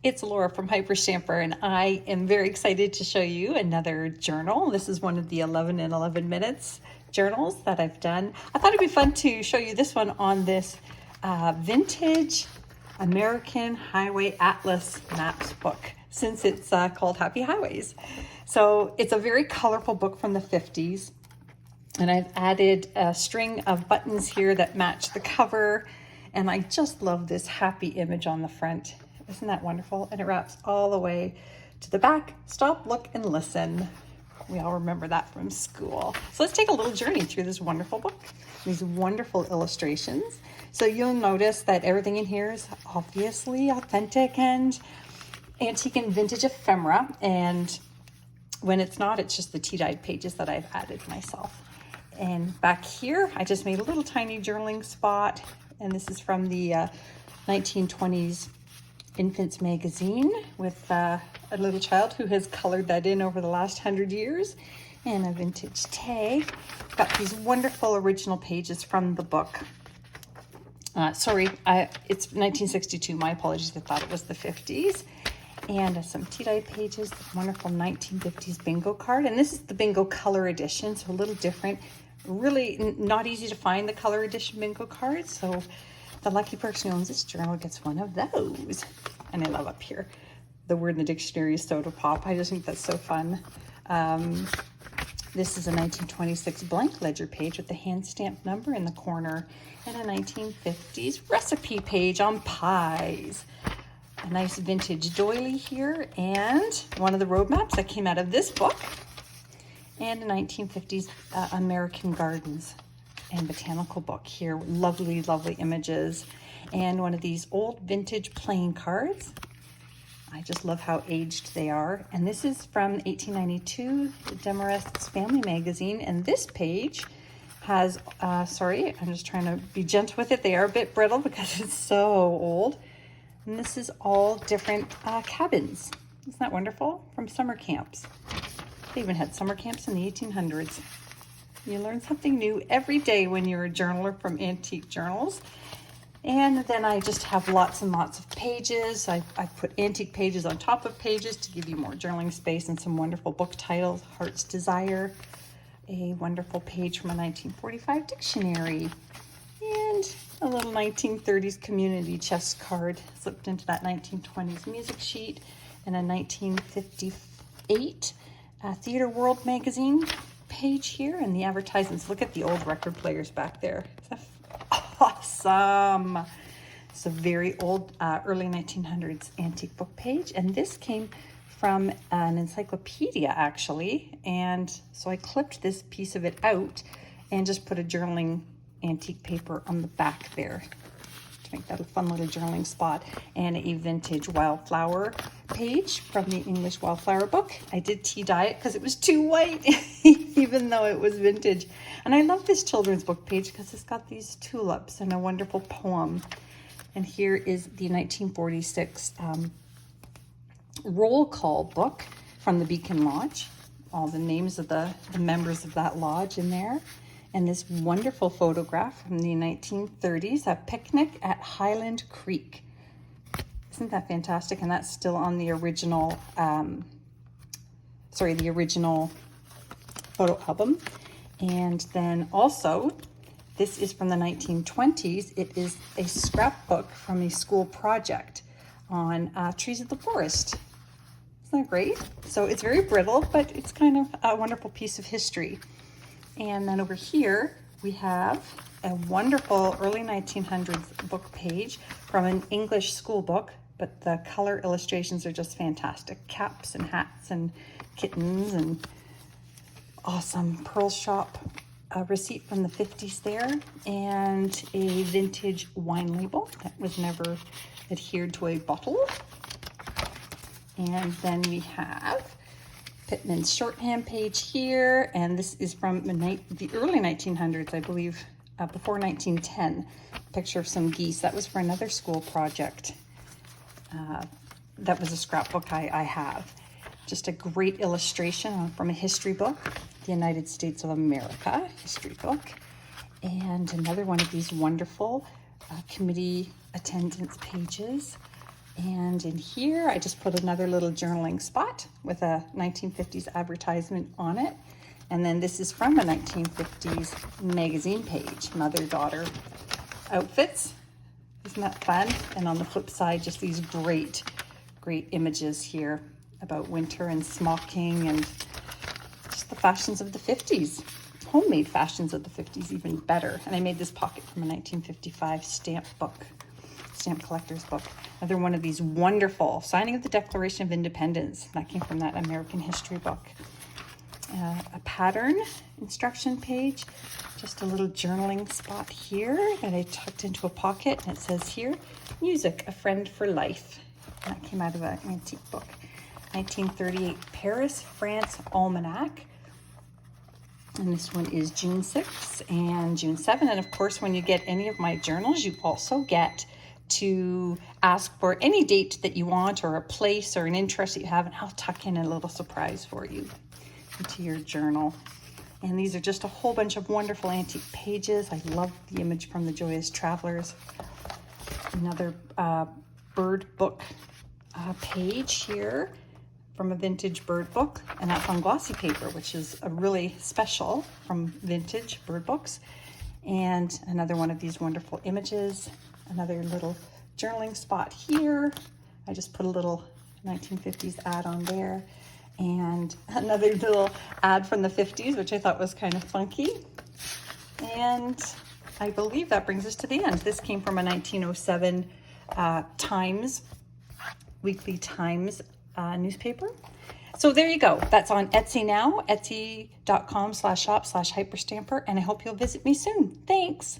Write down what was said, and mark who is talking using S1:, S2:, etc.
S1: It's Laura from Hyperstamper, and I am very excited to show you another journal. This is one of the 11 in 11 minutes journals that I've done. I thought it'd be fun to show you this one on this vintage American Highway Atlas Maps book, since it's called Happy Highways. So it's a very colorful book from the 50s. And I've added a string of buttons here that match the cover. And I just love this happy image on the front. Isn't that wonderful? And it wraps all the way to the back. Stop, look, and listen. We all remember that from school. So let's take a little journey through this wonderful book. These wonderful illustrations. So you'll notice that everything in here is obviously authentic and antique and vintage ephemera. And when it's not, it's just the tea-dyed pages that I've added myself. And back here, I just made a little tiny journaling spot. And this is from the 1920s Infants magazine with a little child who has colored that in over the last 100 years, and a vintage tag. Got these wonderful original pages from the book. It's 1962. My apologies. I thought it was the 50s. And some tea-dye pages, the wonderful 1950s bingo card. And this is the bingo color edition, so a little different. Really not easy to find the color edition bingo cards, so the lucky person who owns this journal gets one of those. And I love up here, the word in the dictionary is soda pop. I just think that's so fun. This is a 1926 blank ledger page with the hand stamped number in the corner, and a 1950s recipe page on pies. A nice vintage doily here, and one of the road maps that came out of this book, and a 1950s American Gardens and botanical book here. Lovely, lovely images. And one of these old vintage playing cards. I just love how aged they are. And this is from 1892, Demarest's Family Magazine. And this page has, sorry, I'm just trying to be gentle with it. They are a bit brittle because it's so old. And this is all different cabins. Isn't that wonderful? From summer camps. They even had summer camps in the 1800s. You learn something new every day when you're a journaler from Antique Journals. And then I just have lots and lots of pages. I put antique pages on top of pages to give you more journaling space, and some wonderful book titles. Heart's Desire, a wonderful page from a 1945 dictionary, and a little 1930s community chest card slipped into that 1920s music sheet, and a 1958 Theater World magazine page here, and the advertisements. Look at the old record players back there. Awesome. It's a very old early 1900s antique book page, and this came from an encyclopedia actually, and so I clipped this piece of it out and just put a journaling antique paper on the back there to make that a fun little journaling spot, and a vintage wildflower page from the English Wildflower book. I did tea dye it because it was too white, even though it was vintage. And I love this children's book page because it's got these tulips and a wonderful poem. And here is the 1946 roll call book from the Beacon Lodge. All the names of the members of that lodge in there. And this wonderful photograph from the 1930s, a picnic at Highland Creek. Isn't that fantastic? And that's still on the original, the original photo album. And then also, this is from the 1920s. It is a scrapbook from a school project on trees of the forest. Isn't that great? So it's very brittle, but it's kind of a wonderful piece of history. And then over here, we have a wonderful early 1900s book page from an English school book, but the color illustrations are just fantastic. Caps and hats and kittens, and awesome pearl shop receipt from the 50s there, and a vintage wine label that was never adhered to a bottle. And then we have Pittman's shorthand page here, and this is from the early 1900s, I believe, before 1910. Picture of some geese. That was for another school project. That was a scrapbook I have. Just a great illustration from a history book, the United States of America history book. And another one of these wonderful committee attendance pages. And in here, I just put another little journaling spot with a 1950s advertisement on it. And then this is from a 1950s magazine page, mother-daughter outfits. Isn't that fun? And on the flip side, just these great images here about winter and smocking and just the fashions of the 50s. Homemade fashions of the 50s, even better. And I made this pocket from a 1955 stamp collector's book. Another one of these wonderful signing of the Declaration of Independence. That came from that American history book. A pattern instruction page, just a little journaling spot here that I tucked into a pocket, and it says here, music, a friend for life. That came out of an antique book. 1938 Paris, France Almanac. And this one is June 6 and June 7. And of course, when you get any of my journals, you also get to ask for any date that you want or a place or an interest that you have, and I'll tuck in a little surprise for you into your journal. And these are just a whole bunch of wonderful antique pages. I love the image from the Joyous Travelers. Another bird book page here from a vintage bird book, and that's on glossy paper, which is a really special from vintage bird books. And another one of these wonderful images, another little journaling spot here. I just put a little 1950s ad on there. And another little ad from the 50s, which I thought was kind of funky. And I believe that brings us to the end. This came from a 1907 Times, Weekly Times newspaper. So there you go. That's on Etsy now, etsy.com/shop/hyperstamper. And I hope you'll visit me soon. Thanks.